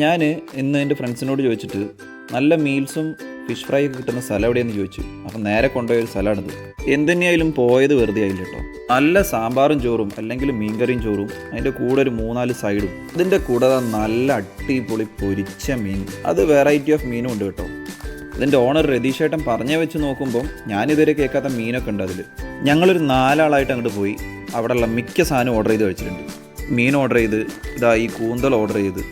ഞാൻ ഇന്ന് എൻ്റെ ഫ്രണ്ട്സിനോട് ചോദിച്ചിട്ട് നല്ല മീൽസും ഫിഷ് ഫ്രൈ ഒക്കെ കിട്ടുന്ന സ്ഥലം എവിടെയെന്ന് ചോദിച്ചു. അപ്പം നേരെ കൊണ്ടുപോയ ഒരു സ്ഥലമാണിത്. എന്തുതന്നെയായാലും പോയത് വെറുതെ ആയില്ല കേട്ടോ. നല്ല സാമ്പാറും ചോറും അല്ലെങ്കിൽ മീൻകറിയും ചോറും, അതിൻ്റെ കൂടെ ഒരു 3-4 സൈഡും, ഇതിൻ്റെ കൂടെ നല്ല അടിപൊളി പൊരിച്ച മീൻ. അത് വെറൈറ്റി ഓഫ് മീനും ഉണ്ട് കേട്ടോ. ഇതിൻ്റെ ഓണർ രതീഷ് ഏട്ടൻ പറഞ്ഞ വെച്ച് നോക്കുമ്പം ഞാനിതുവരെ കേൾക്കാത്ത മീനൊക്കെ ഉണ്ട് അതിൽ. ഞങ്ങളൊരു 4 ആളായിട്ട് അങ്ങോട്ട് പോയി അവിടെയുള്ള മിക്ക സാധനം ഓർഡർ ചെയ്ത് കഴിച്ചിട്ടുണ്ട്. മീൻ ഓർഡർ ചെയ്ത്, ഇതാ ഈ കൂന്തൽ ഓർഡർ ചെയ്ത്.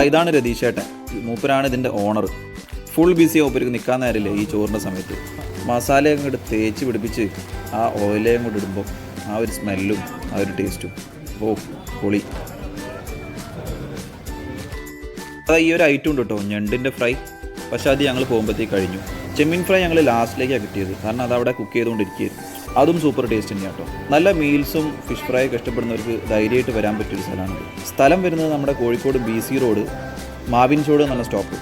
ഇതാണ് രതീഷ് ഏട്ടൻ, മൂപ്പരാണ് ഇതിൻ്റെ ഓണർ. ഫുൾ ബിസി മൂപ്പർക്ക് നിൽക്കാൻ നേരമില്ല ഈ ചോറിൻ്റെ സമയത്ത്. മസാലയും അങ്ങോട്ട് തേച്ച് പിടിപ്പിച്ച് ആ ഓയിലയും കൂടെ ഇടുമ്പോൾ ആ ഒരു സ്മെല്ലും ആ ഒരു ടേസ്റ്റും പൊളി. അതാ ഈ ഒരു ഐറ്റം ഉണ്ട് കേട്ടോ, ഞണ്ടിൻ്റെ ഫ്രൈ. പക്ഷേ അത് ഞങ്ങൾ പോകുമ്പോഴത്തേക്ക് കഴിഞ്ഞു. ചെമ്മീൻ ഫ്രൈ ഞങ്ങൾ ലാസ്റ്റിലേക്കാണ് കിട്ടിയത്, കാരണം അത് അവിടെ കുക്ക് ചെയ്തുകൊണ്ടിരിക്കുകയായിരുന്നു. അതും സൂപ്പർ ടേസ്റ്റ് തന്നെയാണ് കേട്ടോ. നല്ല മീൽസും ഫിഷ് ഫ്രൈ ഒക്കെ ഇഷ്ടപ്പെടുന്നവർക്ക് ധൈര്യമായിട്ട് വരാൻ പറ്റിയൊരു സ്ഥലമാണിത്. സ്ഥലം വരുന്നത് നമ്മുടെ കോഴിക്കോട് BC റോഡ് മാവിൻചോട് എന്നുള്ള സ്റ്റോപ്പ്.